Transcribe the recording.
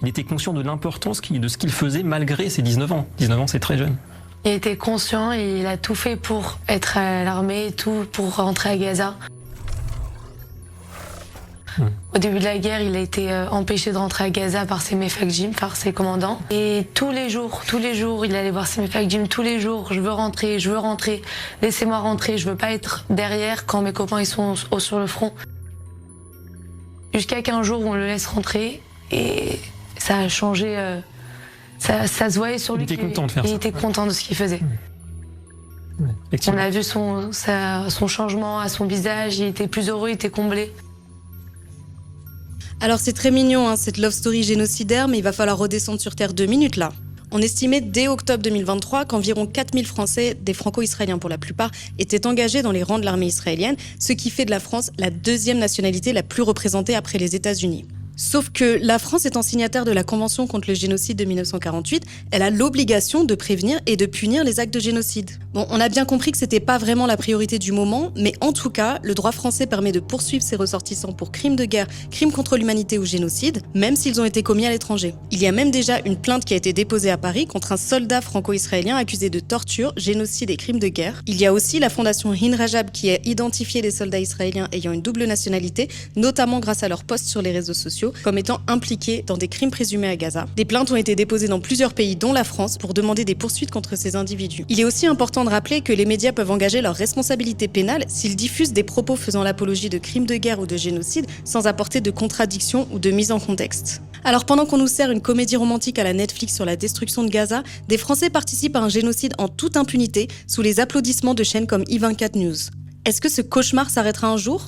Il était conscient de l'importance de ce qu'il faisait malgré ses 19 ans. 19 ans, c'est très jeune. Il était conscient et il a tout fait pour être à l'armée, tout pour rentrer à Gaza. Au début de la guerre, il a été empêché de rentrer à Gaza par ses mefakjim, par ses commandants. Et tous les jours, il allait voir ses mefakjim, tous les jours, je veux rentrer, laissez-moi rentrer, je veux pas être derrière quand mes copains ils sont sur le front. Jusqu'à qu'un jour où on le laisse rentrer et ça a changé, ça se voyait sur lui. Il était content de faire ça. Il était content de ce qu'il faisait. On a vu son changement à son visage, il était plus heureux, il était comblé. Alors c'est très mignon, cette love story génocidaire, mais il va falloir redescendre sur Terre 2 minutes là. On estimait dès octobre 2023 qu'environ 4000 Français, des franco-israéliens pour la plupart, étaient engagés dans les rangs de l'armée israélienne, ce qui fait de la France la deuxième nationalité la plus représentée après les États-Unis. Sauf que la France étant signataire de la Convention contre le génocide de 1948, elle a l'obligation de prévenir et de punir les actes de génocide. Bon, on a bien compris que c'était pas vraiment la priorité du moment, mais en tout cas, le droit français permet de poursuivre ses ressortissants pour crimes de guerre, crimes contre l'humanité ou génocide, même s'ils ont été commis à l'étranger. Il y a même déjà une plainte qui a été déposée à Paris contre un soldat franco-israélien accusé de torture, génocide et crimes de guerre. Il y a aussi la fondation Hin Rajab qui a identifié les soldats israéliens ayant une double nationalité, notamment grâce à leurs posts sur les réseaux sociaux, comme étant impliqués dans des crimes présumés à Gaza. Des plaintes ont été déposées dans plusieurs pays, dont la France, pour demander des poursuites contre ces individus. Il est aussi important de rappeler que les médias peuvent engager leur responsabilité pénale s'ils diffusent des propos faisant l'apologie de crimes de guerre ou de génocide sans apporter de contradiction ou de mise en contexte. Alors pendant qu'on nous sert une comédie romantique à la Netflix sur la destruction de Gaza, des Français participent à un génocide en toute impunité sous les applaudissements de chaînes comme i24 News. Est-ce que ce cauchemar s'arrêtera un jour ?